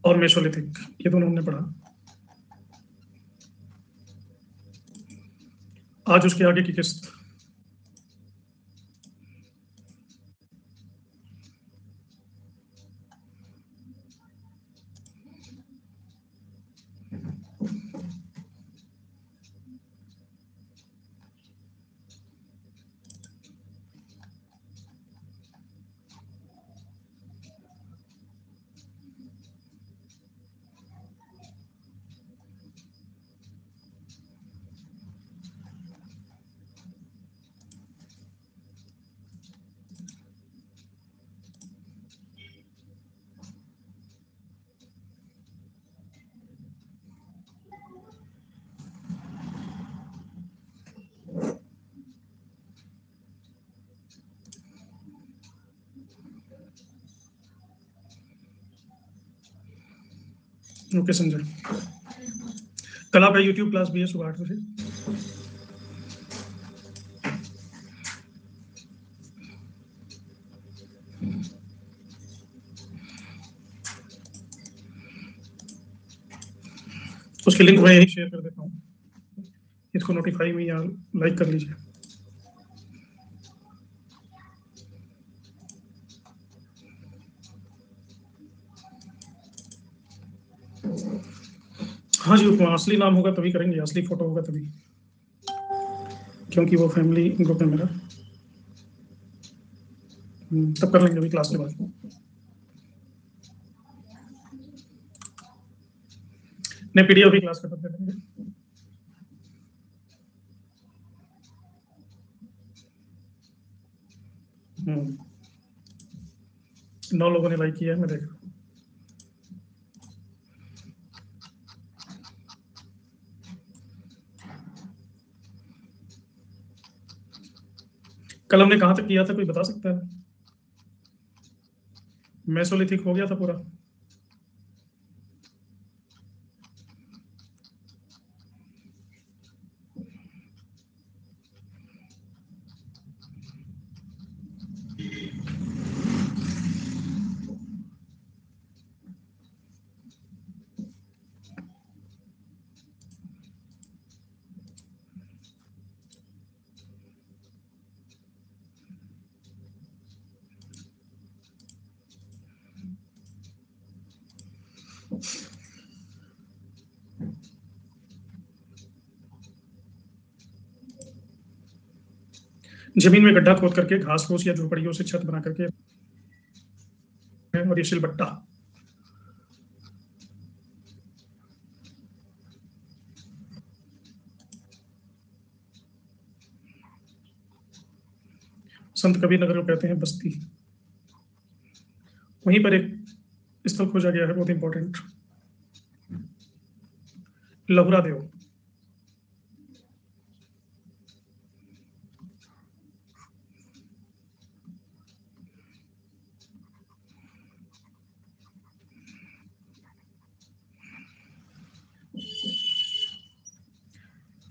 और मेसोलिथिक, ये दोनों हमने पढ़ा। आज उसके आगे की किस्त। ओके संजय, कल आपका यूट्यूब क्लास भी है सुबह 8 बजे। उसकी लिंक मैं यही शेयर कर देता हूँ, इसको नोटिफाई में या लाइक कर लीजिए। हाँ जी, असली नाम होगा तभी करेंगे, असली फोटो होगा तभी, क्योंकि वो फैमिली ग्रुप है मेरा। तब कर लेंगे अभी क्लास के बाद। नहीं, पीडीएफ भी क्लास के बाद दे देंगे। हम्म, 9 लोगों ने लाइक किया है, मैं देख रहा हूँ। कल हमने कहाँ तक किया था, कोई बता सकता है? मेसोलिथिक हो गया था पूरा। जमीन में गड्ढा खोद करके घास फूस या झोपड़ियों से छत बना करके, और ये सिलबट्टा। संत कबीर नगर को कहते हैं बस्ती। वहीं पर एक स्थल खोजा गया है बहुत इंपॉर्टेंट, लहुरा देव।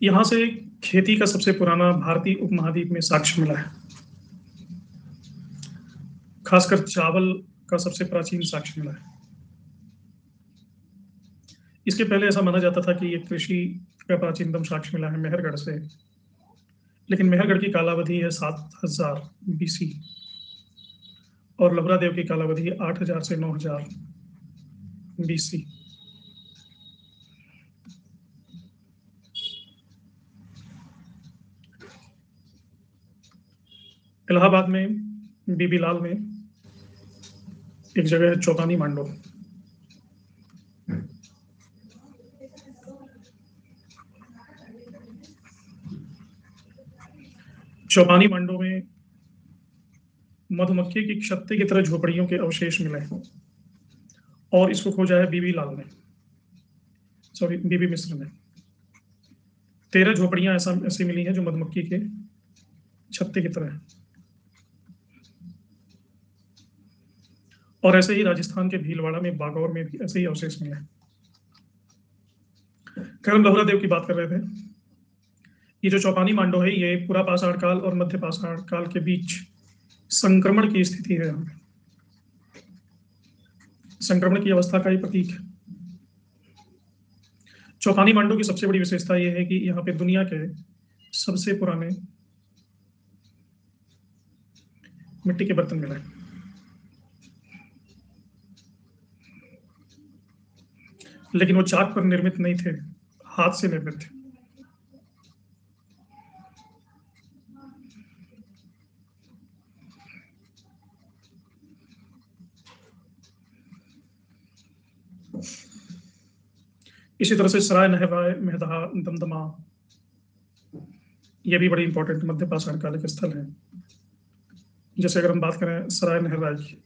यहां से खेती का सबसे पुराना भारतीय उपमहाद्वीप में साक्ष्य मिला है, खासकर चावल का सबसे प्राचीन साक्ष्य मिला है। इसके पहले ऐसा माना जाता था कि ये कृषि का प्राचीनतम साक्ष्य मिला है मेहरगढ़ से, लेकिन मेहरगढ़ की कालावधि है 7000 BC और लहुरा देव की कालावधि 8000 से 9000 BC। इलाहाबाद में बीबी लाल में एक जगह है चौपानी मांडो। चौपानी मांडो में मधुमक्खी की क्षत्ते की तरह झोपड़ियों के अवशेष मिले हैं, और इसको खोजा है बीबी लाल ने, सॉरी बीबी मिश्र ने। 13 झोपड़ियां ऐसी मिली हैं जो मधुमक्खी के छत्ते की तरह है। और ऐसे ही राजस्थान के भीलवाड़ा में बागौर में भी ऐसे ही अवशेष मिले हैं। खैर, हम लहुरा देव की बात कर रहे थे। ये जो चौपानी मांडो है, ये पूरा पाषाण काल और मध्य पाषाण काल के बीच संक्रमण की स्थिति है। संक्रमण की अवस्था का ही प्रतीक है। चौपानी मांडू की सबसे बड़ी विशेषता यह है कि यहाँ पे दुनिया के सबसे पुराने मिट्टी के बर्तन मिले, लेकिन वो चाक पर निर्मित नहीं थे, हाथ से निर्मित थे। इसी तरह से सराय नहर मेहदहा दमदमा, ये भी बड़ी इंपॉर्टेंट मध्य पाषाण काल के स्थल है। जैसे अगर हम बात करें सराय नहर की,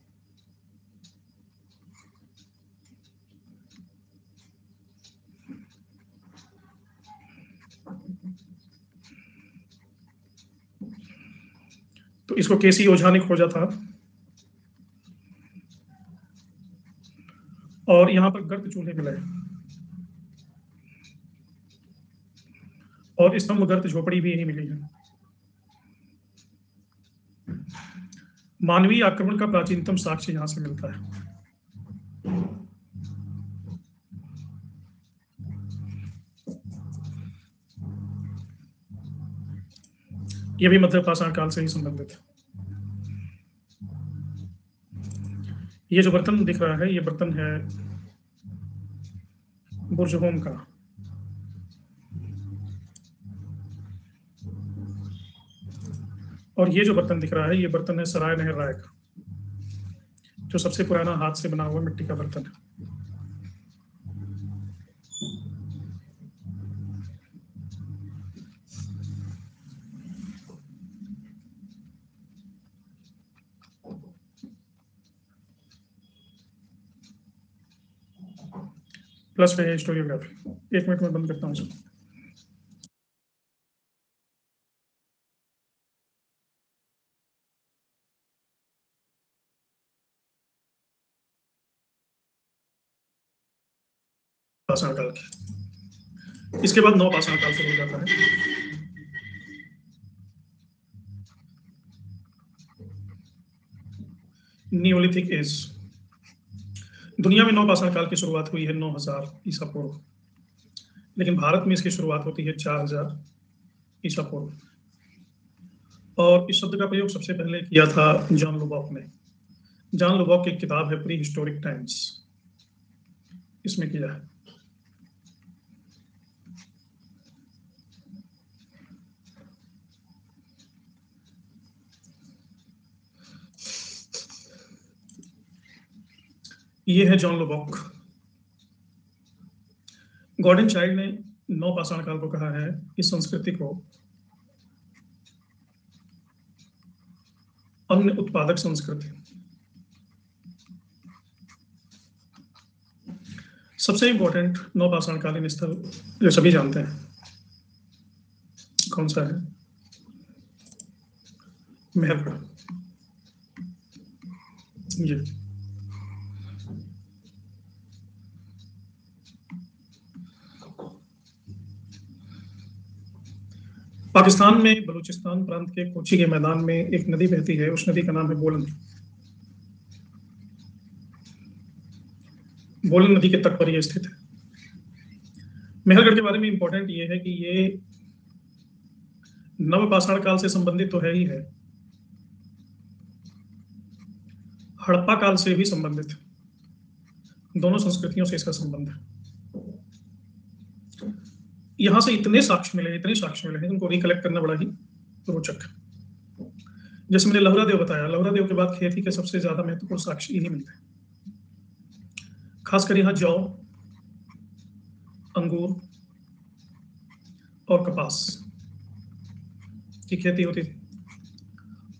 तो इसको केसी ओझा ने खोजा था, और यहाँ पर गर्त चूल्हे मिले, और स्तंभ गर्त झोपड़ी भी यही मिली है। मानवीय आक्रमण का प्राचीनतम साक्ष्य यहां से मिलता है। यह भी मध्य पाषाण काल से ही संबंधित है। ये जो बर्तन दिख रहा है, ये बर्तन है बुर्जहोम का। और ये जो बर्तन दिख रहा है, ये बर्तन है सराय नहर राय का, जो सबसे पुराना हाथ से बना हुआ मिट्टी का बर्तन है। प्लस है हिस्टोरियोग्राफी। एक मिनट में बंद करता हूँ इसको। पाषाण काल की, इसके बाद नौ पाषाण काल शुरू हो जाता है। Neolithic age. दुनिया में नौ पाषाण काल की शुरुआत हुई है 9000 ईसा पूर्व, लेकिन भारत में इसकी शुरुआत होती है 4000 ईसा पूर्व। और इस शब्द का प्रयोग सबसे पहले किया था जॉन लुबॉक ने। जॉन लुबॉक की किताब है प्री हिस्टोरिक टाइम्स, इसमें किया है। ये है जॉन लुबॉक। गॉर्डन चाइल्ड ने नौ पाषाण काल को कहा है इस संस्कृति को अन्न उत्पादक संस्कृति। सबसे इंपॉर्टेंट नौ पाषाण कालीन स्थल जो सभी जानते हैं, कौन सा है? मेहरगढ़। ये पाकिस्तान में बलूचिस्तान प्रांत के कोची के मैदान में एक नदी बहती है, उस नदी का नाम है बोलन। बोलन नदी के तट पर यह स्थित है। मेहरगढ़ के बारे में इंपॉर्टेंट ये है कि ये नवपाषाण काल से संबंधित तो है ही है, हड़प्पा काल से भी संबंधित है। दोनों संस्कृतियों से इसका संबंध है। यहां से इतने साक्ष्य मिले हैं, उनको रिकलेक्ट करना बड़ा ही रोचक है। जैसे मैंने लहुरा देव बताया, लहुरा देव के बाद खेती के सबसे ज्यादा महत्वपूर्ण साक्ष्य यही मिलते हैं। खासकर यहाँ जौ, अंगूर और कपास की खेती होती थी,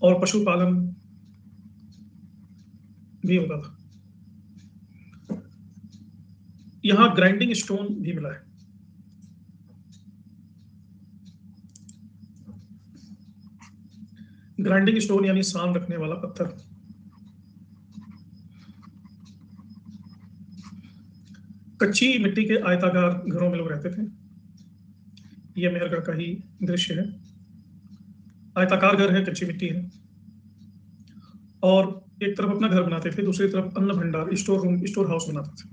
और पशुपालन भी होता था। यहाँ ग्राइंडिंग स्टोन भी मिला है। ग्राइंडिंग स्टोन यानी सान रखने वाला पत्थर। कच्ची मिट्टी के आयताकार घरों में लोग रहते थे। यह मेहरगढ़ का ही दृश्य है। आयताकार घर है, कच्ची मिट्टी है, और एक तरफ अपना घर बनाते थे, दूसरी तरफ अन्न भंडार, स्टोर रूम, स्टोर हाउस बनाते थे।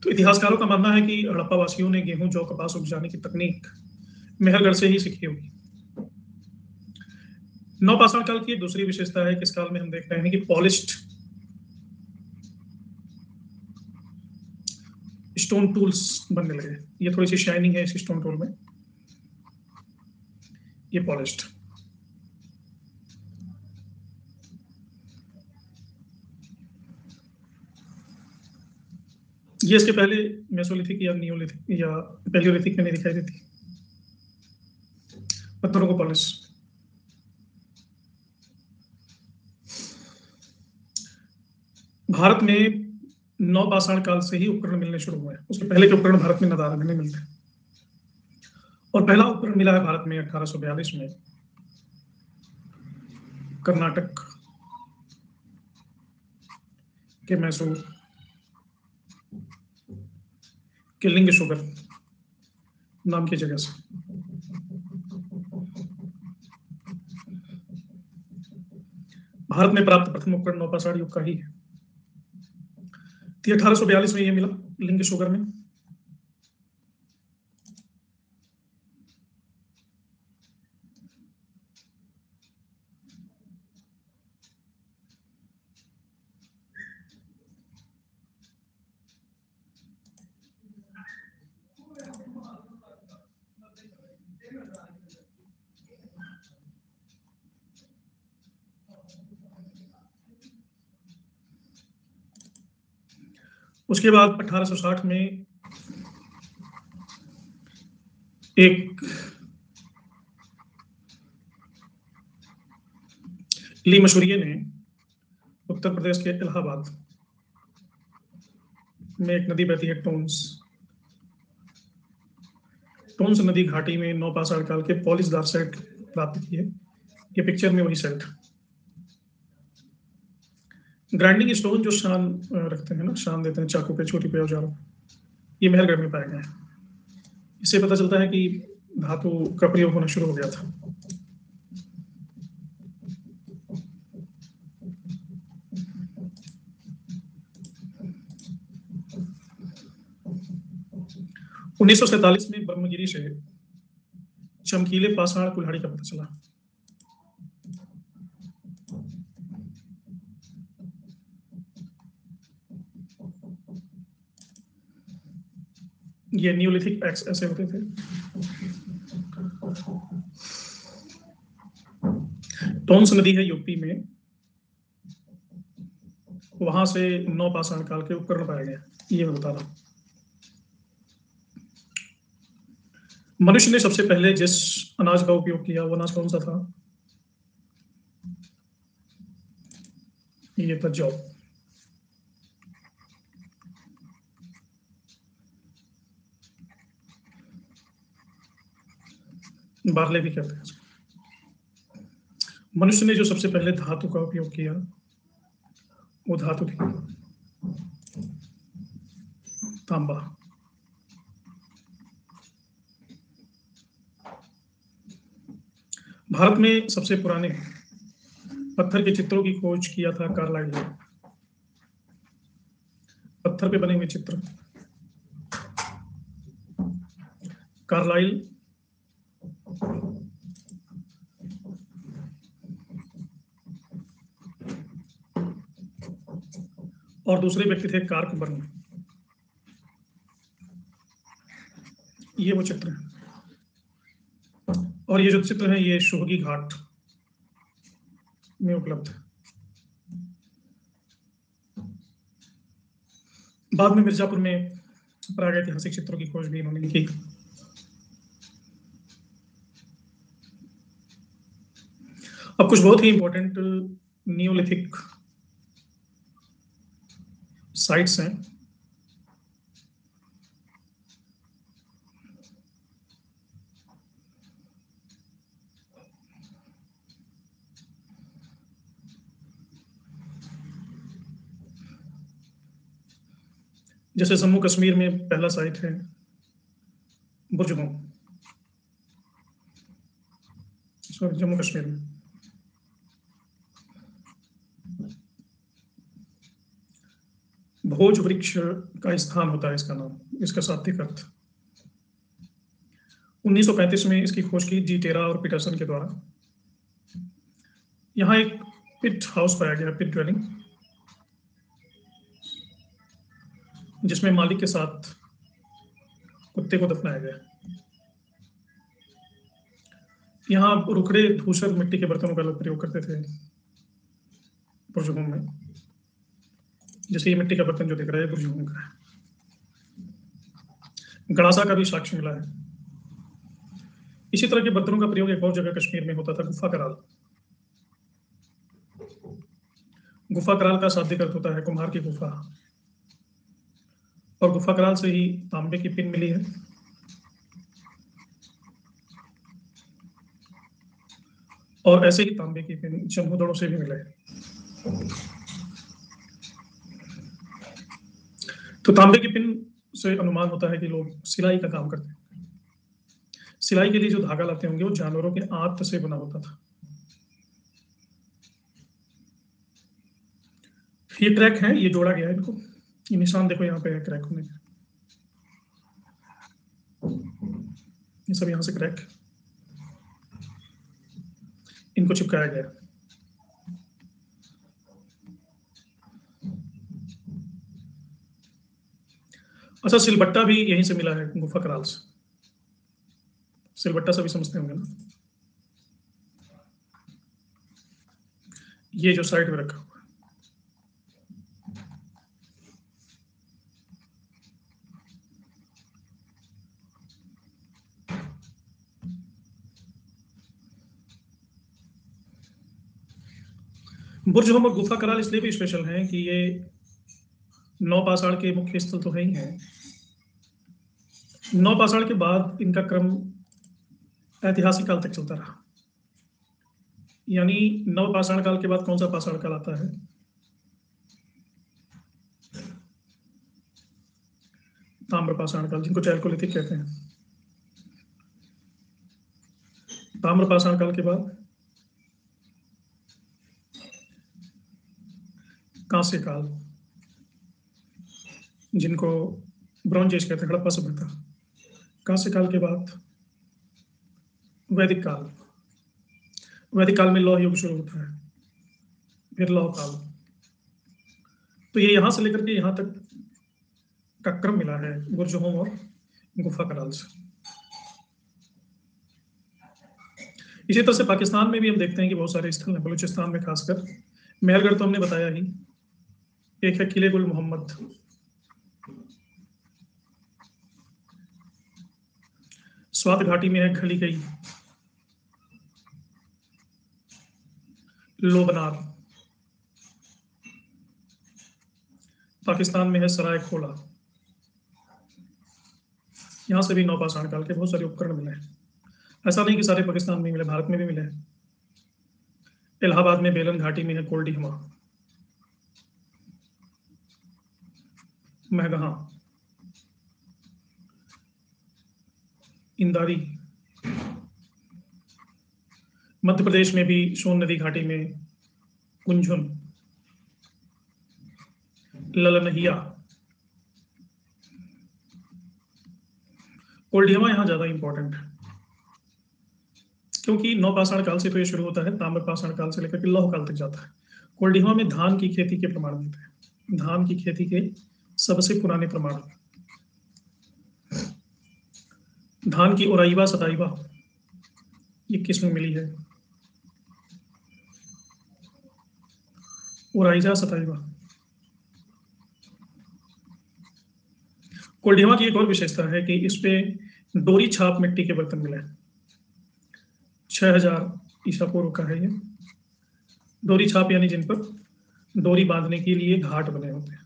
तो इतिहासकारों का मानना है कि हड़प्पा वासियों ने गेहूं, जौ, कपास उपजाने की तकनीक मेहरगढ़ से ही सीखी होगी। नवपाषाण काल की एक दूसरी विशेषता है कि इस काल में हम देख रहे हैं कि पॉलिश्ड स्टोन टूल्स बनने लगे। ये थोड़ी सी शाइनिंग है इस स्टोन टूल में, ये पॉलिश्ड। ये इसके पहले मेसोलिथिक या नियोलिथिक या पैलियोलिथिक में नहीं दिखाई देती, पत्थरों को पॉलिश। भारत में नवपाषाण काल से ही उपकरण मिलने शुरू हुए। उसके पहले के उपकरण भारत में नदारद में नहीं मिलते, और पहला उपकरण मिला है भारत में 1842 में कर्नाटक के मैसूर के लिंग शुगर नाम की जगह से। भारत में प्राप्त प्रथम उपकरण नवपाषाण युग का ही है। 1842 में ये मिला लिंग शुगर में। उसके बाद 1860 में एक ली मशहूरिये ने उत्तर प्रदेश के इलाहाबाद में एक नदी बहती है टोन्स, टोन्स नदी घाटी में नवपाषाण काल के पॉलिशदार सेट प्राप्त किए। ये पिक्चर में वही सेट। ग्राइंडिंग स्टोन जो शान रखते हैं ना, शान देते हैं चाकू पे, छोटी पे औजारों, ये मेहरगढ़ में पाए गए हैं। इससे पता चलता है कि धातु का प्रयोग होना शुरू हो गया था। उन्नीस सौ सैतालीस में ब्रह्मगिरी से चमकीले पाषाण कुल्हाड़ी का पता चला। ये न्यूलिथिक एक्स ऐसे होते थे। टोन्स नदी है यूपी में, वहां से नवपाषाण काल के उपकरण पाए गए, ये मैं बता रहा हूं। मनुष्य ने सबसे पहले जिस अनाज का उपयोग किया वो अनाज कौन सा था? ये था जौ। बार्ले भी कहते हैं। मनुष्य ने जो सबसे पहले धातु का उपयोग किया वो धातु थी तांबा। भारत में सबसे पुराने पत्थर के चित्रों की खोज किया था कार्लाइल ने। पत्थर पे बने हुए चित्र कार्लाइल और दूसरे व्यक्ति थे कार्कबर्न। ये वो चित्र है, और ये जो चित्र है ये शोहगी घाट में उपलब्ध है। बाद में मिर्जापुर में प्रागैतिहासिक चित्रों की खोज भी इन्होंने की। अब कुछ बहुत ही इंपॉर्टेंट नियोलिथिक साइट्स हैं। जैसे जम्मू कश्मीर में पहला साइट है बुर्ज सॉरी जम्मू कश्मीर में। भोज वृक्ष का स्थान होता है इसका नाम, इसका शाब्दिक अर्थ। 1935 में इसकी खोज की जी टेरा और पीटरसन के द्वारा। यहाँ एक पिट हाउस पाया गया, पिट ड्वेलिंग, जिसमें मालिक के साथ कुत्ते को दफनाया गया। यहाँ रुखड़े धूसर मिट्टी के बर्तनों का लोग प्रयोग करते थे बुर्जुहों में। जैसे ये मिट्टी का बर्तन जो दिख रहा है बुर्जुहों का है। गड़ासा का भी साक्ष्य मिला है। इसी तरह के बर्तनों का प्रयोग एक और जगह कश्मीर में होता था, गुफा कराल। गुफा कराल का शाब्दिक अर्थ होता है कुम्हार की गुफा, और गुफा कराल से ही तांबे की पिन मिली है। और ऐसे ही तांबे की पिन जम्मूदड़ों से भी मिले। तो तांबे की पिन से अनुमान होता है कि लोग सिलाई का काम करते हैं। सिलाई के लिए जो धागा लाते होंगे वो जानवरों के आंत से बना होता था। ये क्रैक है, ये जोड़ा गया है इनको, ये निशान देखो यहाँ पे है क्रैक होने का, ये सब यहाँ से क्रैक, इनको चिपकाया गया। अच्छा, सिलबट्टा भी यहीं से मिला है, गुफा कराल से। सिलबट्टा सभी समझते होंगे ना, ये जो साइड में रखा हुआ है। बुर्ज और गुफा कराल इसलिए भी स्पेशल है कि ये नौपाषाण के मुख्य स्थल तो है ही है। नौपाषाण के बाद इनका क्रम ऐतिहासिक काल तक चलता रहा। यानी नवपाषाण काल के बाद कौन सा पाषाण काल आता है? ताम्रपाषाण काल, जिनको चैल्कोलिथिक कहते हैं। ताम्रपाषाण काल के बाद कांस्य काल, जिनको ब्रॉन्ज एज कहते हैं, हड़प्पा सभ्यता। कांस्य काल के बाद वैदिक काल। वैदिक काल में लौह युग शुरू होता है, फिर लौह काल। तो ये यहां से लेकर के यहां तक का क्रम मिला है बुर्जुहों और गुफा कराल से। इसी तरह से पाकिस्तान में भी हम देखते हैं कि बहुत सारे स्थल हैं, बलूचिस्तान में खासकर। मेहरगढ़ तो हमने बताया ही, एक है किले गुल मोहम्मद, स्वात घाटी में है खली गई, लोबनार, पाकिस्तान में है सराय खोला। यहाँ से भी नौपाषाण काल के बहुत सारे उपकरण मिले हैं। ऐसा नहीं कि सारे पाकिस्तान में मिले, भारत में भी मिले। इलाहाबाद में बेलन घाटी में है कोल्डीहमा, महगहा, इंदारी। मध्य प्रदेश में भी सोन नदी घाटी में कुंझुन, ललनहिया। कोल्डीहमा यहाँ ज्यादा इंपॉर्टेंट है, क्योंकि नौपाषाण काल से तो ये शुरू होता है, ताम्रपाषाण काल से लेकर के लौह काल तक जाता है। कोल्डीहमा में धान की खेती के प्रमाण मिलते हैं, धान की खेती के सबसे पुराने प्रमाण। धान की ओराइवा सताइवा ये किस्म मिली है, ओराइजा सताइवा। कोल्डीहमा की एक और विशेषता है कि इस पे डोरी छाप मिट्टी के बर्तन मिले हैं। 6000 ईसा पूर्व का है ये। डोरी छाप यानी जिन पर डोरी बांधने के लिए घाट बने होते हैं।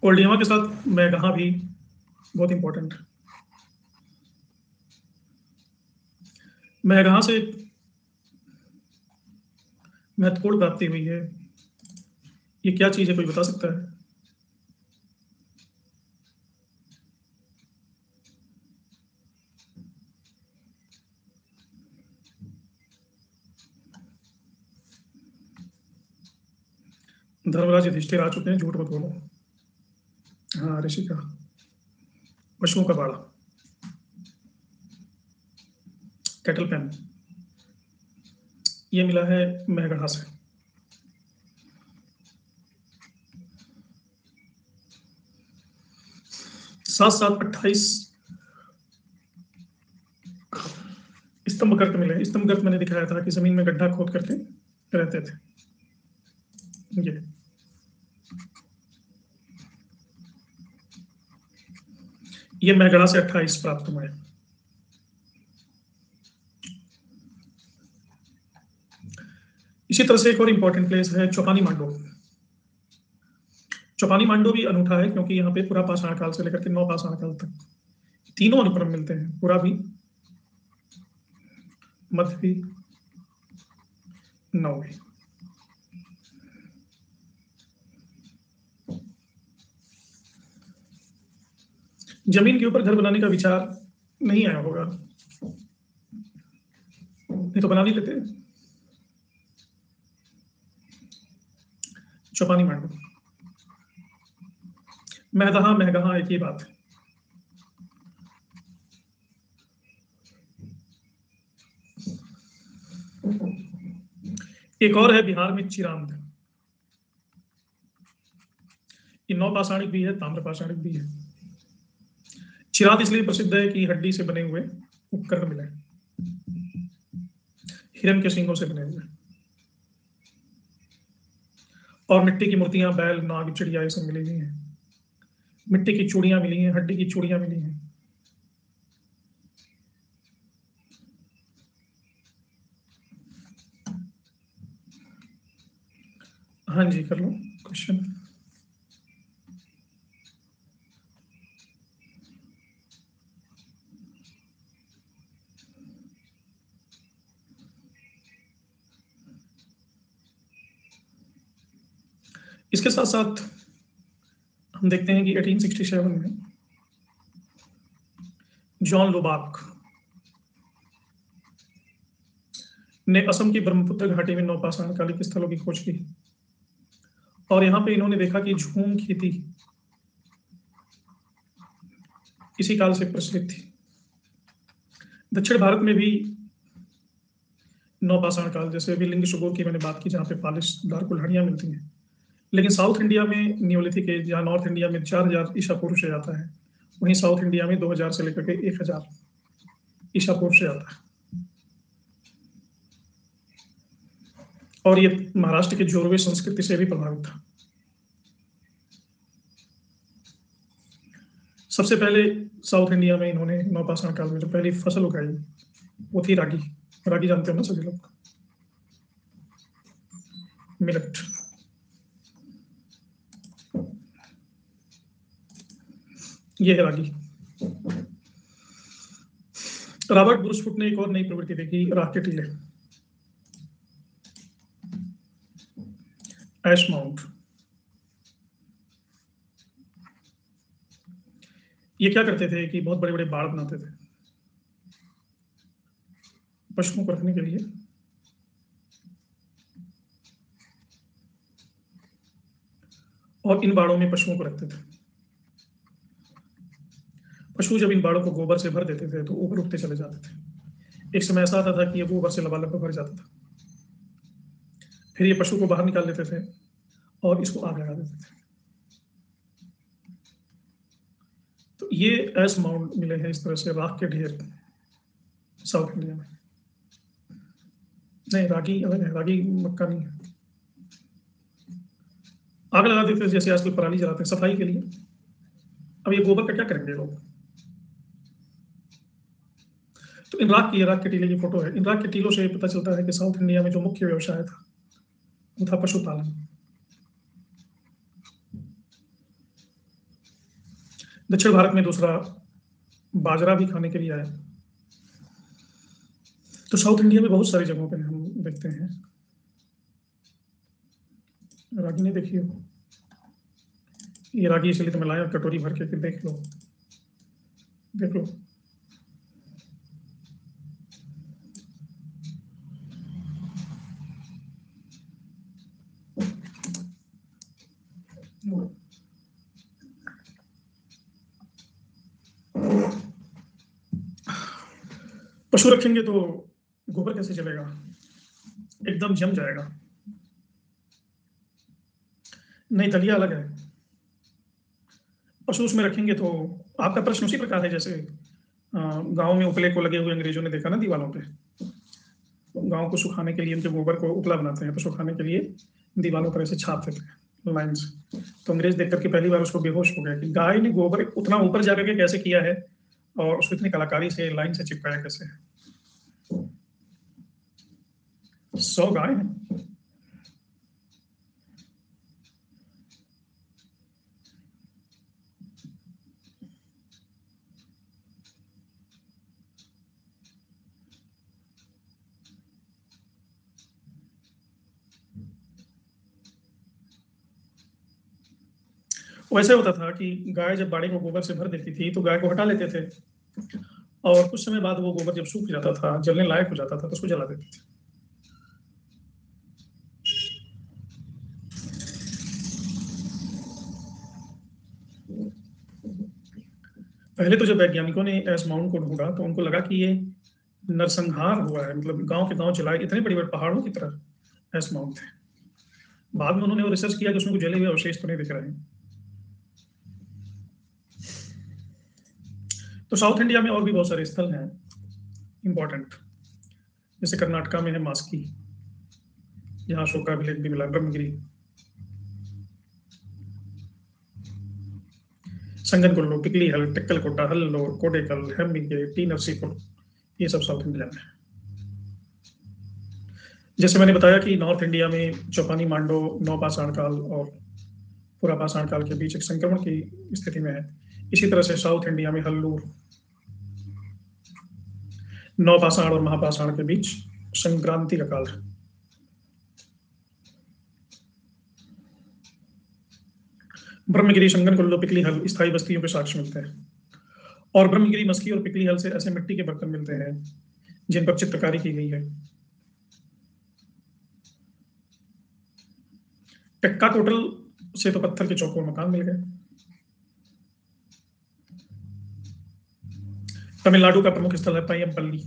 कोल्डीहमा के साथ मैगहा भी बहुत इंपॉर्टेंट है। मैगहा से महत्वपूर्ण प्राप्ति हुई है ये क्या चीज है, कोई बता सकता है? धर्मराज युधिष्ठिर आ चुके हैं, झूठ मत बोलो। हाँ, ऋषि का, पशुओं का बाड़ा, कैटल पेन, ये मिला है महगढ़ा से। 7-7-28 स्तंभ गर्त मिले। स्तंभ गर्त मैंने दिखाया था कि जमीन में गड्ढा खोद करके रहते थे। ये महगढ़ा से 28 प्राप्त हुए। इसी तरह से एक और इंपॉर्टेंट प्लेस है चौपानी मांडो। चौपानी मांडो भी अनूठा है क्योंकि यहाँ पे पूरा पाषाण काल से लेकर के नौ पाषाण काल तक तीनों अनुक्रम मिलते हैं, पूरा भी, मध्य भी, नौ भी। जमीन के ऊपर घर बनाने का विचार नहीं आया होगा, नहीं तो बना नहीं लेते। चौपानी मांडो, महदहा महगहा एक ही बात है। एक और है बिहार में चिरांद। ये नौ पाषाणिक भी है, ताम्र पाषाणिक भी है। चिरांद इसलिए प्रसिद्ध है कि हड्डी से बने हुए उपकरण मिले, हिरण के सींगों से बने हुए, और मिट्टी की मूर्तियां, बैल, नाग, चिड़िया, ये सब मिली हुई हैं। मिट्टी की चूड़ियां मिली हैं, हड्डी की चूड़ियां मिली हैं। हाँ जी, कर लो क्वेश्चन। इसके साथ साथ हम देखते हैं कि 1867 में जॉन लोबाक ने असम की ब्रह्मपुत्र घाटी में नौपाषाण कालिक स्थलों की खोज की, और यहाँ पे इन्होंने देखा कि झूम खेती इसी काल से प्रचलित थी। दक्षिण भारत में भी नौपाषाण काल, जैसे अभी लिंग शुगोर की मैंने बात की, जहाँ पे पालिशदार कुल्हाड़ियां मिलती हैं, लेकिन साउथ इंडिया में नियोलिथिक एज, जहाँ नॉर्थ इंडिया में 4000 ईसा पूर्व से आता है, वहीं साउथ इंडिया में 2000 से लेकर के 1000 ईसा पूर्व से आता है। और ये महाराष्ट्र के जोरवे संस्कृति से भी प्रभावित था। सबसे पहले साउथ इंडिया में इन्होंने नौपाषाण काल में जो पहली फसल उगाई वो थी रागी। रागी जानते हो ना सभी लोग, मिलेट। ये है रागी। रॉबर्ट ब्रूसफुट ने एक और नई प्रवृत्ति देखी, राख के टीले, ऐश माउंट। ये क्या करते थे कि बहुत बड़े बड़े बाड़ बनाते थे पशुओं को रखने के लिए, और इन बाड़ों में पशुओं को रखते थे। पशु जब इन बाड़ों को गोबर से भर देते थे तो ऊपर उठते चले जाते थे। एक समय ऐसा आता था कि ये गोबर से लबालब भर जाता था। फिर ये पशु को बाहर निकाल लेते थे और इसको आग लगा देते थे। तो ये ऐश माउंट मिले हैं इस तरह से, राख के ढेर, साउथ इंडिया में। नहीं, रागी अलग है, रागी मक्का नहीं है। आग लगा देते थे जैसे आजकल पराली जलाते हैं सफाई के लिए। अब ये गोबर का क्या करेंगे लोग? तो इन राख के टीले की फोटो है। इन राख के टीलों से पता चलता है कि साउथ इंडिया में जो मुख्य व्यवसाय था वो था पशुपालन। दक्षिण भारत में दूसरा बाजरा भी खाने के लिए आया। तो साउथ इंडिया में बहुत सारी जगहों पर हम देखते हैं रागी नहीं देखी हो? ये रागी इसलिए तो मैं लाया कटोरी भर के, फिर देख लो, देख लो। पशु रखेंगे तो गोबर कैसे चलेगा, एकदम जम जाएगा। नहीं, दलिया अलग है। पशु उसमें रखेंगे तो आपका प्रश्न उसी प्रकार है जैसे गांव में उपले को लगे हुए अंग्रेजों ने देखा ना दीवारों पे, गांव को सुखाने के लिए उनके गोबर को उपला बनाते हैं तो सुखाने के लिए दीवारों पर ऐसे छाप देते हैं लाइन से। तो अंग्रेज देख करके पहली बार उसको बेहोश हो गया कि गाय ने गोबर उतना ऊपर जाकर के कैसे किया है और उसको इतनी कलाकारी से लाइन से चिपकाया कैसे। 100 गाय है। वैसे होता था कि गाय जब बाड़ी को गोबर से भर देती थी तो गाय को हटा लेते थे और कुछ समय बाद वो गोबर जब सूख जाता था, जलने लायक हो जाता था, तो उसको जला देते थे। पहले तो जब वैज्ञानिकों ने एस माउंट को ढूंढा तो उनको लगा कि ये नरसंहार हुआ है, मतलब गांव के गांव जलाए, इतने बड़े बड़े पहाड़ों की तरह एस माउंट थे। बाद में उन्होंने वो रिसर्च किया कि उसमें कुछ जले हुए अवशेष तो नहीं दिख रहे हैं। तो साउथ इंडिया में और भी बहुत सारे स्थल हैं इंपॉर्टेंट, जैसे कर्नाटका में है मास्की, यहाँ अशोका विलेज भी मिला, ब्रह्मगिरी, संगनकुल्लू, टिकली हल, टिक्कलकोटा, हल्लोर, कोडेकल, हेम्बिगे, टी नरसीपुर, ये सब साउथ इंडिया में। जैसे मैंने बताया कि नॉर्थ इंडिया में चौपानी मांडो नौपाषाण काल और पुरापाषाण काल के बीच एक संक्रमण की स्थिति में है, इसी तरह से साउथ इंडिया में हल्लूर नौपाषाण और महापाषाण के बीच संक्रांति का काल है। ब्रह्मगिरी, संगनकुल्लू, पिकली हल स्थायी बस्तियों के साक्ष्य मिलते हैं, और ब्रह्मगिरी, मस्की और पिकली हल से ऐसे मिट्टी के बर्तन मिलते हैं जिन पर चित्रकारी की गई है। टेक्का कोटल से तो पत्थर के चौकोर मकान मिल गए। तमिलनाडु का प्रमुख स्थल है पय्यमपल्ली।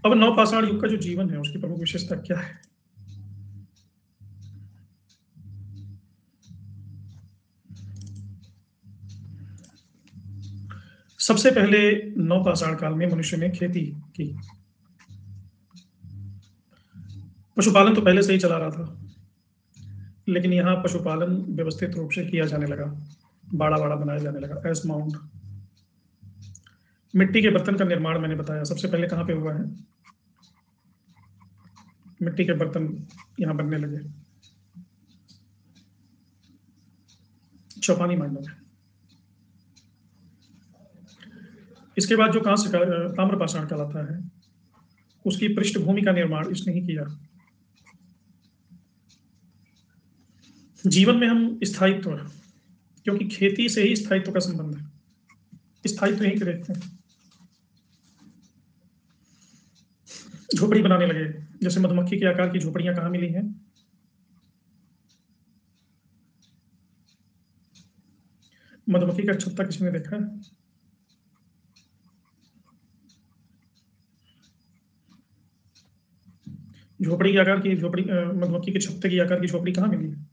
अब नवपाषाण युग का जो जीवन है उसकी प्रमुख विशेषता क्या है? सबसे पहले नवपाषाण काल में मनुष्य ने खेती की। पशुपालन तो पहले से ही चला रहा था, लेकिन यहाँ पशुपालन व्यवस्थित रूप से किया जाने लगा, बाड़ा बाड़ा बनाया जाने लगा, एस माउंट। मिट्टी के बर्तन का निर्माण मैंने बताया सबसे पहले कहाँ पे हुआ है, मिट्टी के बर्तन यहाँ बनने लगे चौपानी मांडव में। इसके बाद जो कांस्य ताम्रपाषाण कहलाता है उसकी पृष्ठभूमि का निर्माण इसने ही किया। जीवन में हम स्थायित्व, क्योंकि खेती से ही स्थायित्व का संबंध है, स्थायित्व यहीं देखते हैं। झोपड़ी बनाने लगे, जैसे मधुमक्खी के आकार की झोपड़ियां कहाँ मिली हैं? मधुमक्खी का छत्ता किसी ने देखा है? झोपड़ी के आकार की झोपड़ी, मधुमक्खी के छत्ते की आकार की झोपड़ी कहाँ मिली है?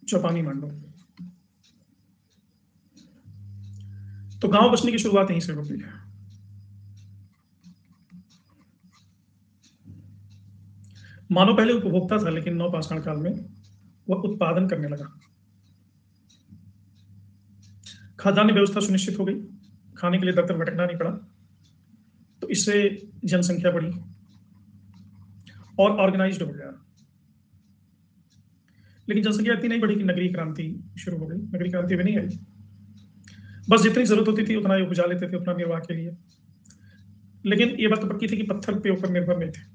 चौपानी मांडो। तो गांव बसने की शुरुआत यहीं से होती है। मानव पहले उपभोक्ता था, लेकिन नवपाषाण काल में वह उत्पादन करने लगा। खाद्यान्न व्यवस्था सुनिश्चित हो गई, खाने के लिए दर दर भटकना नहीं पड़ा, तो इससे जनसंख्या बढ़ी और ऑर्गेनाइज्ड हो गया। लेकिन जनसंख्या इतनी नहीं बढ़ी कि नगरीय क्रांति शुरू हो गई, नगरीय क्रांति भी नहीं आई। बस जितनी जरूरत होती थी उतना ही उपजा लेते थे अपना निर्वाह के लिए। लेकिन ये बात तो पक्की थी कि पत्थर पे ऊपर निर्भर नहीं थे।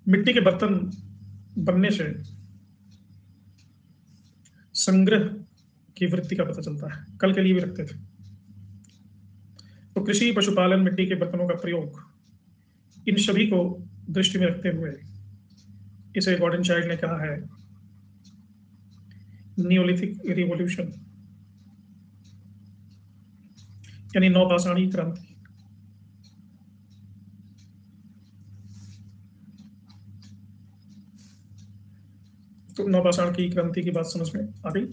मिट्टी के बर्तन बनने से संग्रह की वृत्ति का पता चलता है, कल के लिए भी रखते थे। तो कृषि, पशुपालन, मिट्टी के बर्तनों का प्रयोग, इन सभी को दृष्टि में रखते हुए इसे गॉर्डन चाइल्ड ने कहा है नियोलिथिक रिवॉल्यूशन, यानी नवपाषाणी क्रांति। तो नवपाषाण की क्रांति की बात समझ में आ गई।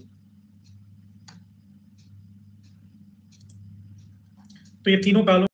तो ये तीनों कालों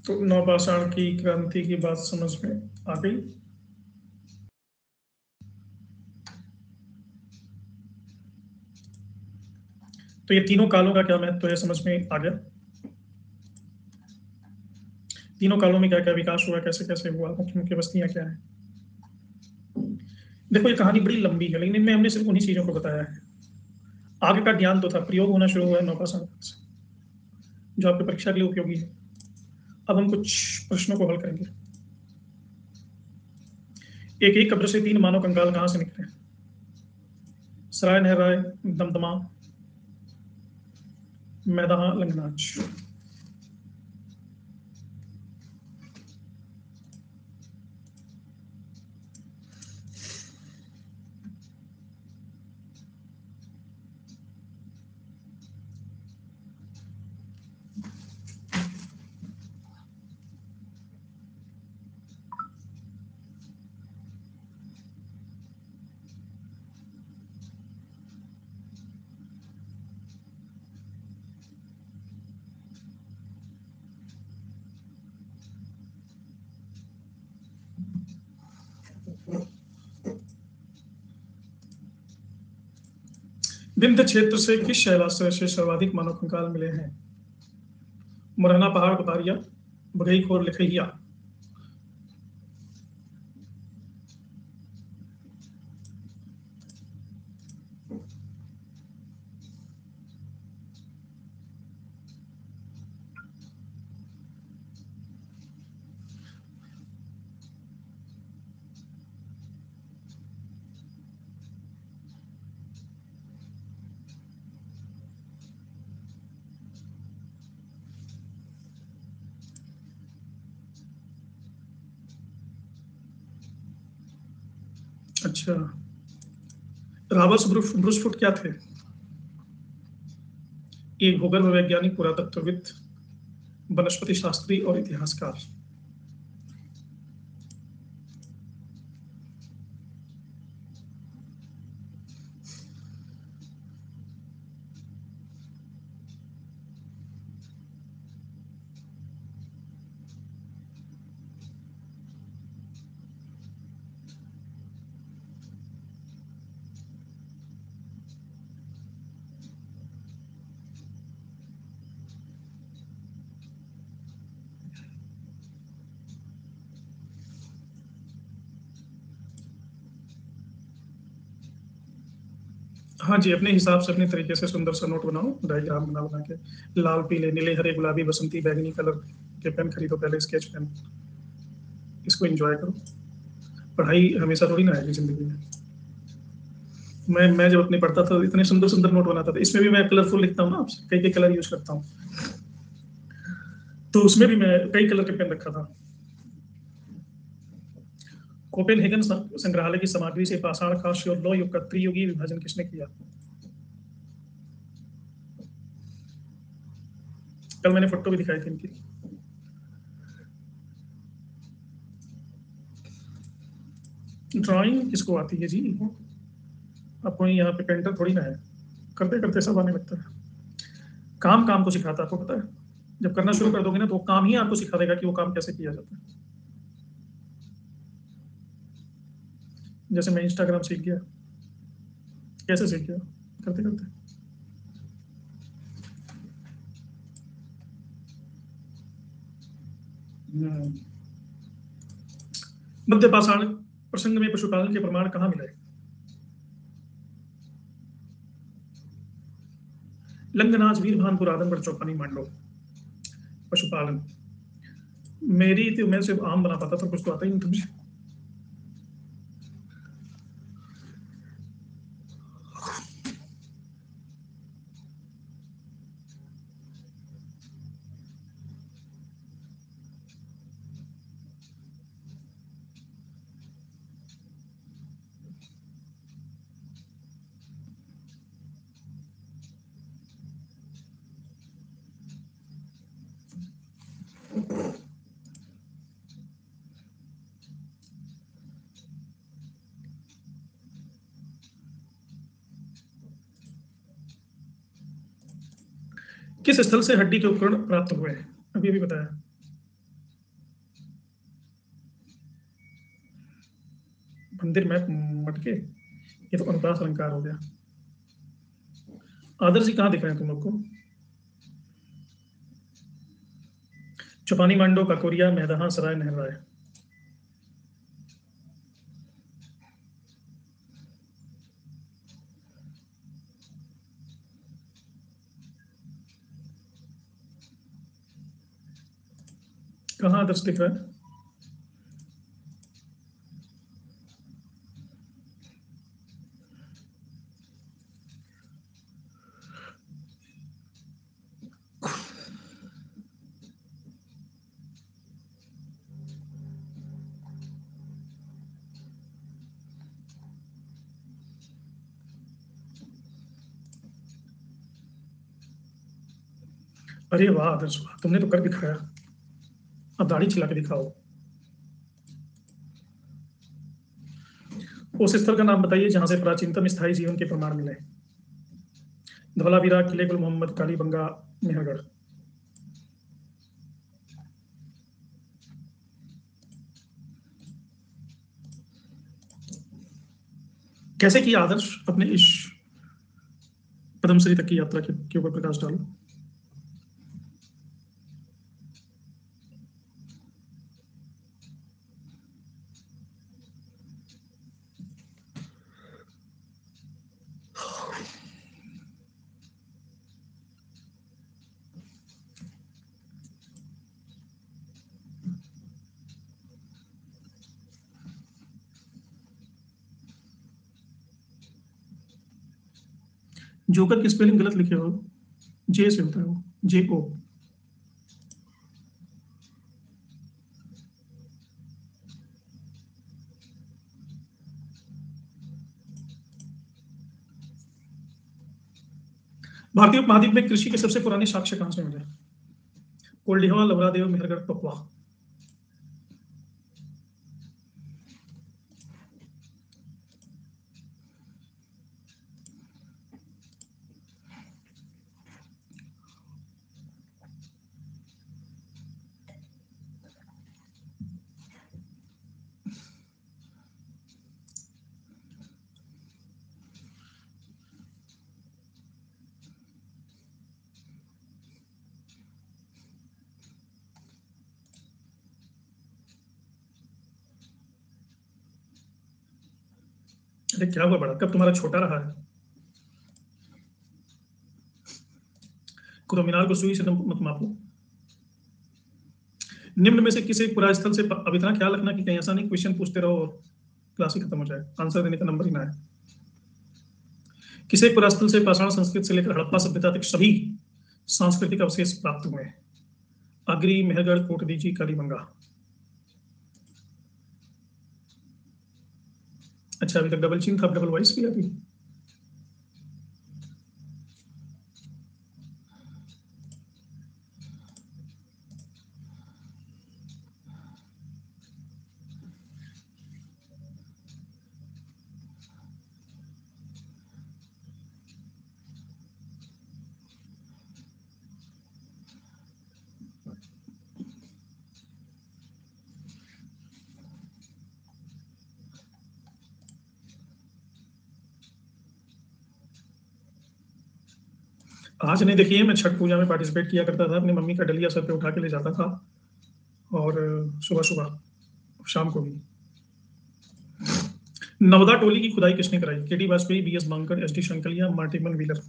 तो नवपाषाण की क्रांति की बात समझ में आ गई। तो ये तीनों कालों का क्या महत्व है समझ में आ गया। तीनों कालों में क्या क्या विकास हुआ, कैसे कैसे हुआ, मुख्य मुख्य बस्तियां क्या है। देखो ये कहानी बड़ी लंबी है, लेकिन इनमें हमने सिर्फ उन्हीं चीजों को बताया है। आगे का ज्ञान तो था, प्रयोग होना शुरू हुआ है नौपाषाण से, जो आपकी परीक्षा के लिए उपयोगी है। अब हम कुछ प्रश्नों को हल करेंगे। एक ही कब्र से 3 मानव कंकाल कहां से निकले? सराय, नहराय, दमदमा, मैदान, लंगनाच। विंध्य क्षेत्र से किस शैलाश्रय से सर्वाधिक मानव कंकाल मिले हैं? मुरहना पहाड़, कुतारिया, बघई, लिखैया। अच्छा, रॉबर्ट ब्रूसफुट क्या थे? एक भूगर्भ वैज्ञानिक, पुरातत्वविद, वनस्पति शास्त्री और इतिहासकार। हाँ जी, अपने हिसाब से अपने तरीके से सुंदर सा नोट बनाओ, डायग्राम बना बना के। लाल, पीले, नीले, हरे, गुलाबी, बसंती, बैगनी कलर के पेन खरीदो पहले, स्केच पेन। इसको एंजॉय करो। पढ़ाई हमेशा थोड़ी ना आएगी जिंदगी में। मैं जब अपने पढ़ता था इतने सुंदर सुंदर नोट बनाता था। इसमें भी मैं कलरफुल लिखता हूँ ना, कई कई कलर यूज करता हूँ, तो उसमें भी मैं कई कलर के पेन रखा था। कोपेनहेगन संग्रहालय की सामग्री से पाषाण कांस्य और लौह युग का त्रियुगीय विभाजन किसने किया? कल मैंने फोटो भी दिखाई थी इनकी। ड्राइंग किसको आती है जी? अब कोई यहाँ पे पेंटर थोड़ी ना है, करते करते सब आने लगता है। काम काम को सिखाता है, आपको पता है। जब करना शुरू कर दोगे ना तो वो काम ही आपको सिखा देगा कि वो काम कैसे किया जाता है। जैसे मैं इंस्टाग्राम सीख गया, कैसे सीख गया? करते करते। हम्म। मध्य पाषाण प्रसंग में पशुपालन के प्रमाण कहाँ मिले? लंगनाज, वीरभानपुर, आदमगढ़, चौपानी, मांडो। पशुपालन। मेरी तो मैं सिर्फ आम बना पाता था, कुछ तो आता ही नहीं था मुझे। किस स्थल से हड्डी के उपकरण प्राप्त हुए हैं? अभी अभी बताया। मंदिर में मटके, ये तो अनुप्रास अलंकार हो गया। आदर्श जी कहाँ दिख रहे हैं तुम लोग को? चौपानी, मांडो, काकोरिया, मैदहा, सराय, नहरराय। कहाँ आदर्श दिख रहा है? अरे वाह आदर्श, वाह, तुमने तो कर दिखाया। अब दाढ़ी छिला के दिखाओ। उस स्थल का नाम बताइए जहां से प्राचीनतम स्थायी जीवन के प्रमाण मिले। धौलावीरा, किले गुल मोहम्मद, कालीबंगा, मेहरगढ़। कैसे किया आदर्श अपने इस पद्मश्री तक की यात्रा के ऊपर प्रकाश डालो। जोकर की स्पेलिंग गलत लिखे हो, जे से होता है वो, जे ओ। भारतीय उपमहाद्वीप में कृषि के सबसे पुराने साक्ष्य कहां से मिले? कोल्डिहवा, लवरादेव, मेहरगढ़, टोकवा। अरे क्या हुआ बड़ा, कब तुम्हारा छोटा रहा है? कुतुब मीनार को सुई से मत मापो। निम्न में से किसी पुरा स्थल से, अब इतना ख्याल रखना कि कहीं ऐसा नहीं क्वेश्चन पूछते रहो और क्लास ही खत्म हो जाए, आंसर देने का नंबर ही ना है। किसी पुरा स्थल से पाषाण संस्कृत से लेकर हड़प्पा सभ्यता तक सभी सांस्कृतिक अवशेष प्राप्त हुए? आगरी, मेहरगढ़, कोटदीजी, कालीबंगा। अच्छा, अभी तक डबल चिन्ह था, डबल वॉइस भी अभी। आज नहीं, देखिए मैं छठ पूजा में पार्टिसिपेट किया करता था, अपनी मम्मी का डलिया सर पे उठा के ले जाता था, और सुबह सुबह, शाम को भी। नवदा टोली की खुदाई किसने कराई? K D Vajpayee, B S Bankar, S D Sankalia, Mortimer Wheeler.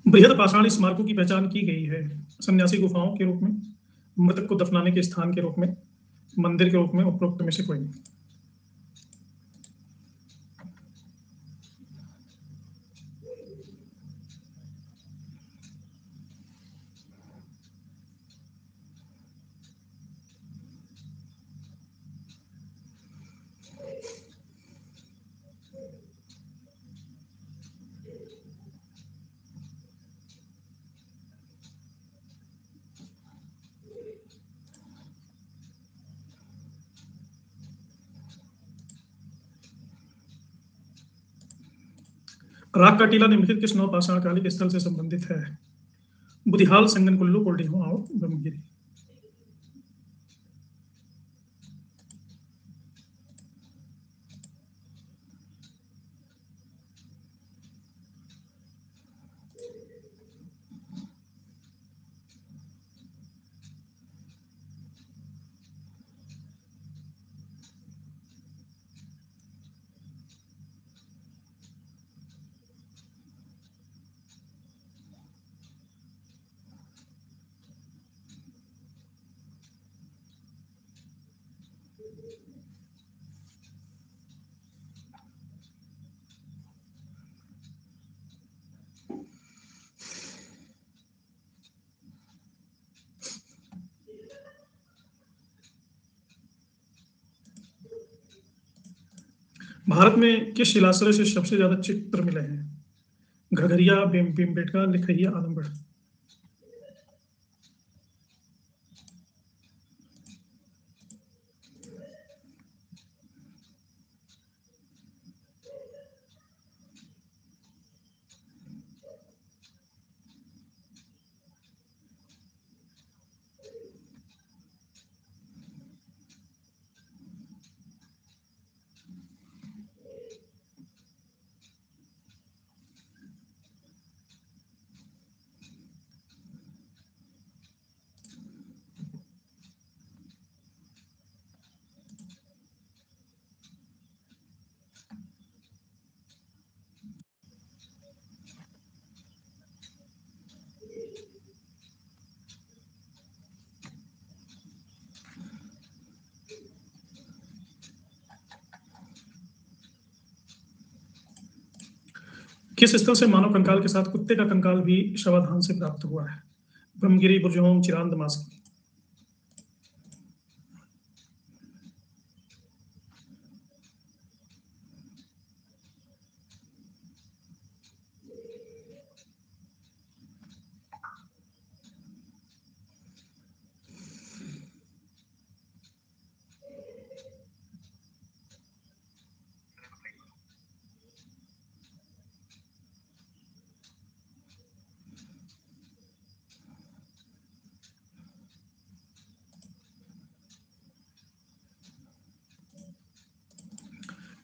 बृहद पाषाण स्मारकों की पहचान की गई है सन्यासी गुफाओं के रूप में, मृतक को दफनाने के स्थान के रूप में, मंदिर के रूप में, उपरोक्त में से कोई नहीं। राग का टीला निम्नलिखित किस नवपाषाण कालिक स्थल से संबंधित है? बुधिहाल, संगनकुल्लू, कोल्डिहा और ब्रह्मगिरी। भारत में किस शिलाश्रय से सबसे ज्यादा चित्र मिले हैं? घरघरिया, भीमबेटका, लिखैया, आदमगढ़। किस स्थल से मानव कंकाल के साथ कुत्ते का कंकाल भी शवाधान से प्राप्त हुआ है? ब्रह्मगिरी, बुर्जहोम, चिरांद, दमास्की।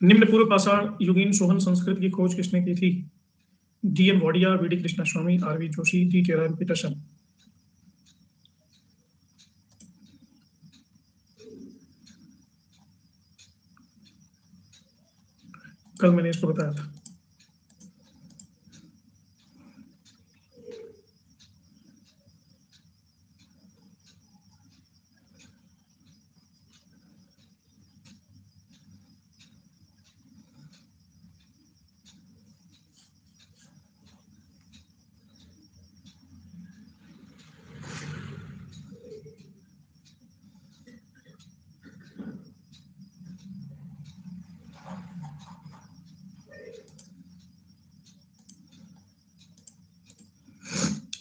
निम्न पूर्व पाषाण युगीन सोहन संस्कृत की खोज किसने की थी? D.M. Wadia, V.D. Krishnaswamy, R.V. Joshi, D. Terra Paterson. कल मैंने इसको बताया था।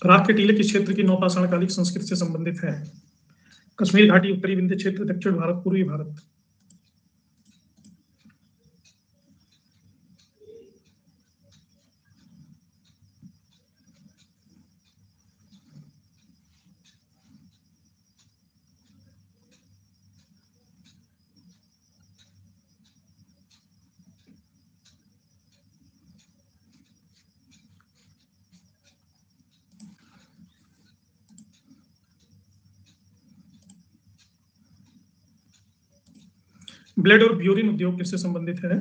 राख के टीले किस क्षेत्र की नौपाषाणकालिक संस्कृति से संबंधित है? कश्मीर घाटी, उत्तरी विंध्य क्षेत्र, दक्षिण भारत, पूर्वी भारत। ब्लेड और ब्यूरिन उद्योग किससे संबंधित है?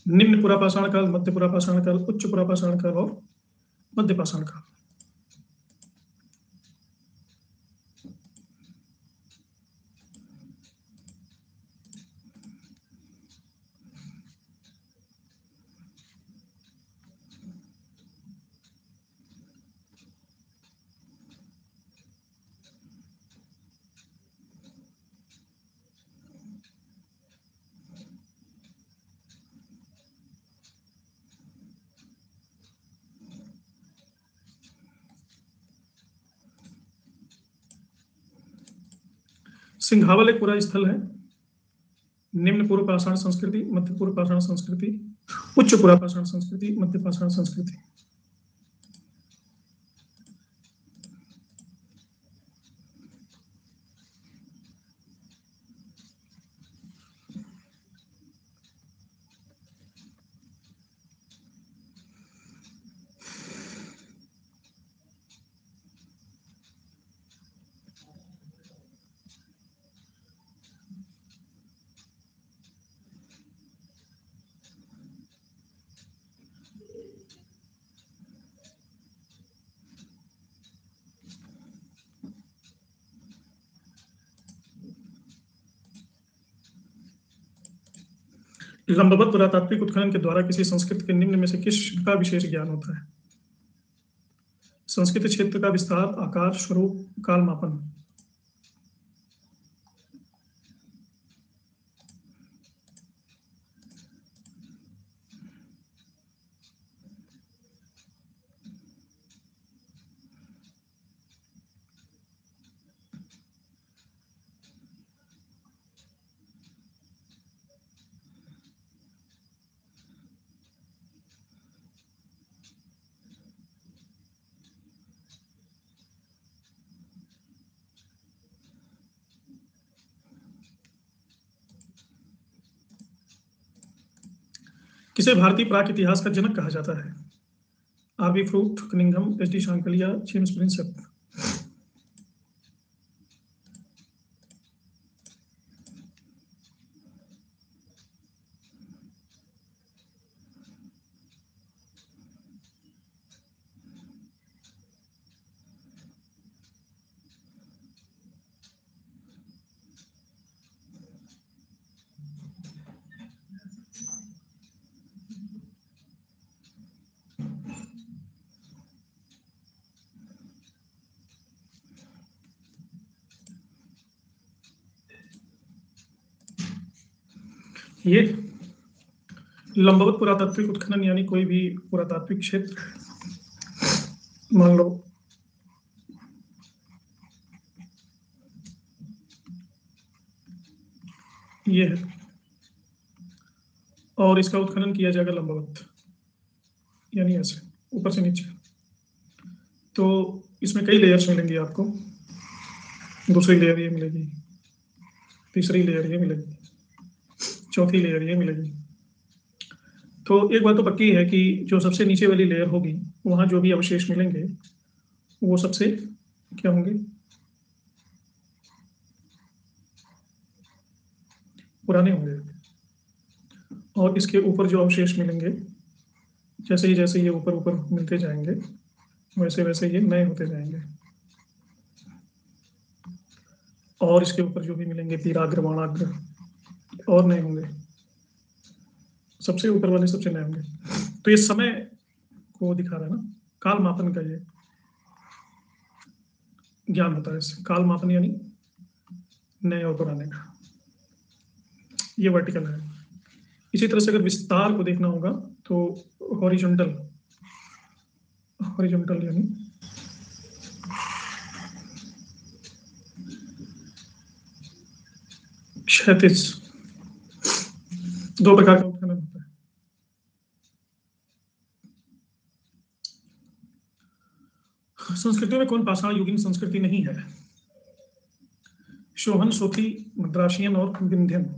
निम्न पुरापाषाण काल, मध्य पुरापाषाण काल, उच्च पुरापाषाण काल और मध्य पाषाण काल। सिंघावल एक पूरा स्थल है। निम्न पूर्व पाषाण संस्कृति, मध्य पूर्व पाषाण संस्कृति, उच्च पूर्व पाषाण संस्कृति, मध्य पाषाण संस्कृति। लंबवत पुरातात्विक उत्खनन के द्वारा किसी संस्कृति के निम्न में से किस का विशेष ज्ञान होता है? संस्कृत क्षेत्र का विस्तार, आकार, स्वरूप, काल मापन। किसे भारतीय प्राक इतिहास का जनक कहा जाता है? R.B. Foote, Cunningham, H.D. Sankalia, James Prinsep. ये लंबवत पुरातात्विक उत्खनन यानी कोई भी पुरातात्विक क्षेत्र, मान लो ये है, और इसका उत्खनन किया जाएगा लंबवत, यानी ऐसे ऊपर से नीचे। तो इसमें कई लेयर्स मिलेंगी आपको। दूसरी लेयर ये मिलेगी, तीसरी लेयर ये मिलेगी, चौथी लेयर ये मिलेगी। तो एक बात तो पक्की है कि जो सबसे नीचे वाली लेयर होगी वहां जो भी अवशेष मिलेंगे वो सबसे क्या होंगे, पुराने होंगे। और इसके ऊपर जो अवशेष मिलेंगे, जैसे ये ऊपर ऊपर मिलते जाएंगे वैसे वैसे ये नए होते जाएंगे। और इसके ऊपर जो भी मिलेंगे पीराग्र वाणाग्र और नए होंगे, सबसे ऊपर वाले सबसे नए होंगे। तो ये समय को दिखा रहा है ना, काल मापन का ये ज्ञान होता है इससे। काल मापन यानी नए और पुराने का, ये वर्टिकल है। इसी तरह से अगर विस्तार को देखना होगा तो हॉरिजॉन्टल, हॉरिजॉन्टल यानी क्षैतिज। दो प्रकार का उत्खनन होता है। संस्कृतियों में कौन पाषाण युगीन संस्कृति नहीं है? शोहन, सोथी, मद्राशियन और विंध्यन।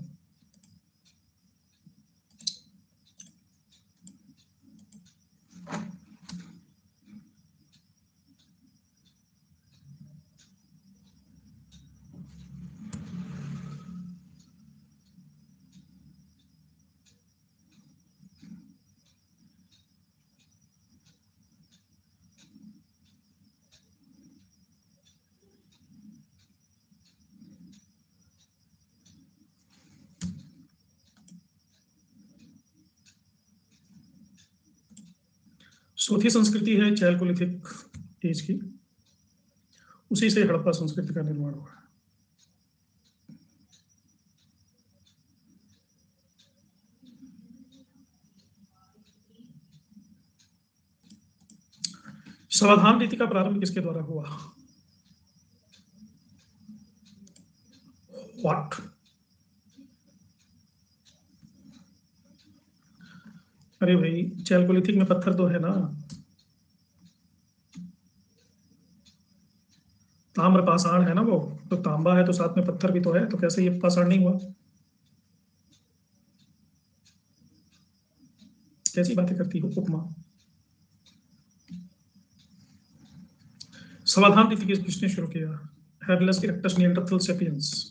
सोथी संस्कृति है चैल्कोलिथिक एज की, उसी से हड़प्पा संस्कृति का निर्माण हुआ है। समाधान रीति का प्रारंभ किसके द्वारा हुआ? व्हाट? अरे भाई, चैल्कोलिथिक में पत्थर तो है ना, ताम्र पाषाण है ना वो, तो तांबा है तो साथ में पत्थर भी तो है, तो कैसे ये पाषाण नहीं हुआ? कैसी बातें करती हो उपमा। समाधान रीति किसने शुरू किया? Habilis erectus Neanderthal sapiens.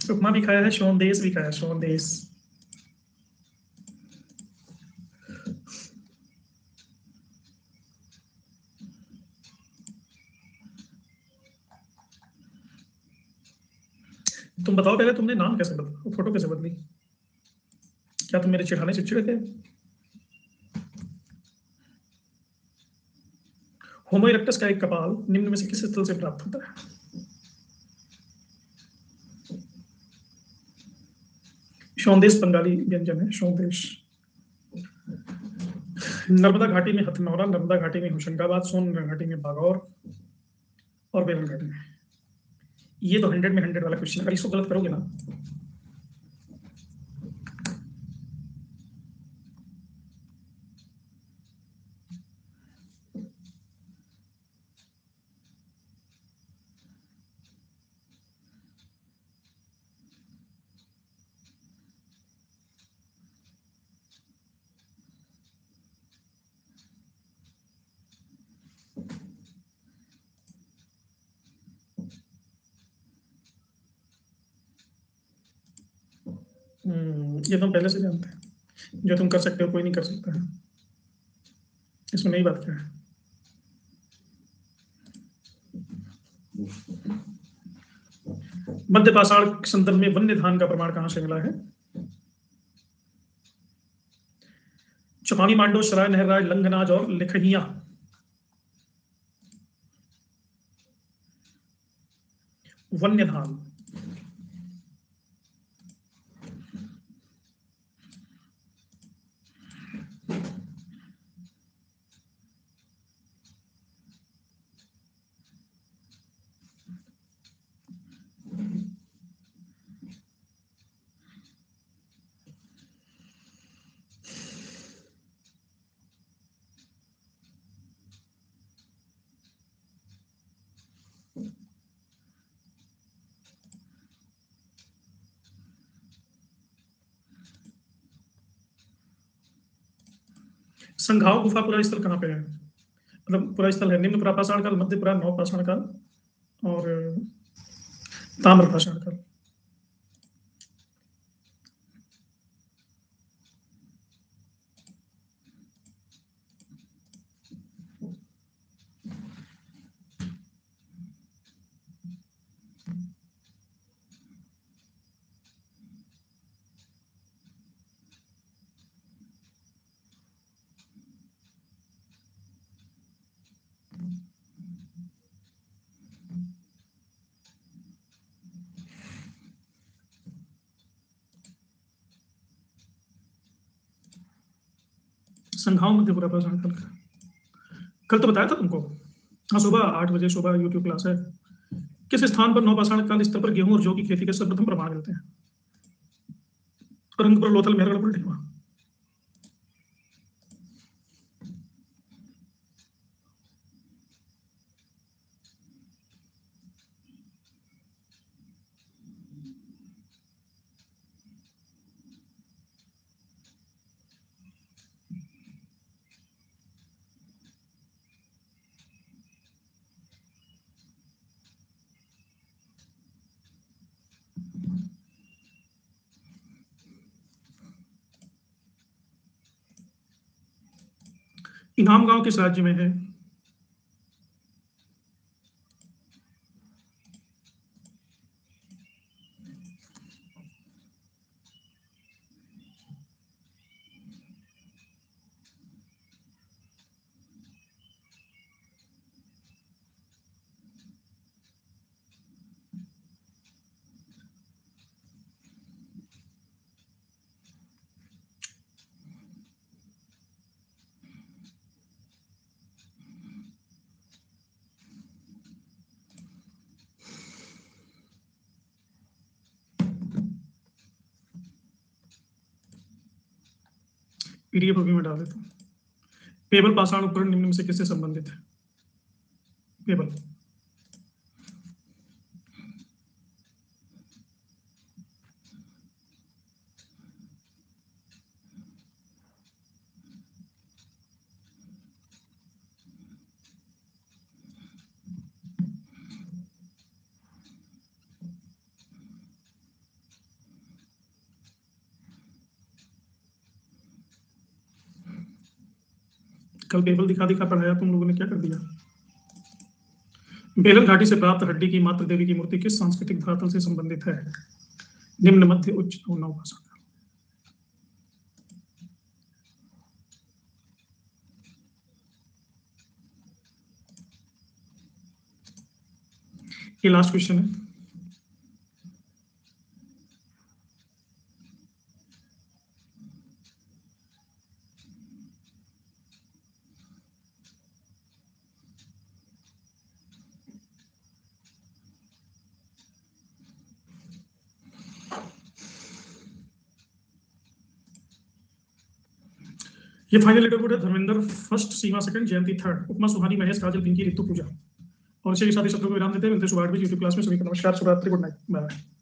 Upma भी खाया है, शोनदेश भी खाया, शोनदेश। तुम बताओ पहले, तुमने नाम कैसे बदला, फोटो कैसे बदली? क्या तुम मेरे चिढ़ाने चिड़चिड़े थे? होमो इरेक्टस का एक कपाल निम्न में से किस स्थल से प्राप्त होता है? शोनदेश बंगाली व्यंजन है, शोनदेश। नर्मदा घाटी में हथनौरा, नर्मदा घाटी में होशंगाबाद, सोन घाटी में बागौर और बेलन घाटी में। ये तो 100 में 100 वाला क्वेश्चन, अगर इसको गलत करोगे ना ये तो हम पहले से जानते हैं, जो तुम कर सकते हो कोई नहीं कर सकता है, इसमें नई बात क्या है। मध्य पाषाण के संदर्भ में वन्य धान का प्रमाण कहां से मिला है? चुपामी, मांडो, सराय, नहरराज, लंगनाज और लिखहिया। वन्य धान। संघाव गुफा पुरा स्थल कहाँ पे है? मतलब पुरा स्थल है निम्न पुरापाषाण काल, मध्य पुरा, नवपाषाण काल और ताम्रपाषाण काल। संघाव मध्य पुरापाषाण काल का कल तो बताया था तुमको। हाँ, सुबह 8 बजे सुबह यूट्यूब क्लास है। किस स्थान पर नवपाषाण काल स्तर पर गेहूं और जौ की खेती के सर्वप्रथम प्रमाण मिलते हैं? रंगपुर, लोथल, मेहरगढ़, बुलढाना। इनाम गांव किस राज्य में है? पीडीएफ अभी मैं डाल देता हूँ। पेबल पाषाण उपकरण निम्न में से किससे संबंधित है? पेबल। कल पेबल दिखा दिखा पढ़ाया, तुम लोगों ने क्या कर दिया। बेलन घाटी से प्राप्त हड्डी की मातृ देवी की मूर्ति किस सांस्कृतिक धरातल से संबंधित है? निम्न, मध्य, उच्च और नवपाषाण। ये लास्ट क्वेश्चन है। ये फाइनल लेटर बोर्ड है। धर्मेंद्र फर्स्ट, सीमा सेकंड, जयंती थर्ड, उपमा सुहानी, महेश, काजल, पिंकी, रितु, पूजा। और इसी के साथ ही सत्रों को विराम देते हैं। मिलते हैं सुबह 8 बजे यूट्यूब क्लास में। सभी को नमस्कार, शुभ रात्रि, गुड नाइट, बाय।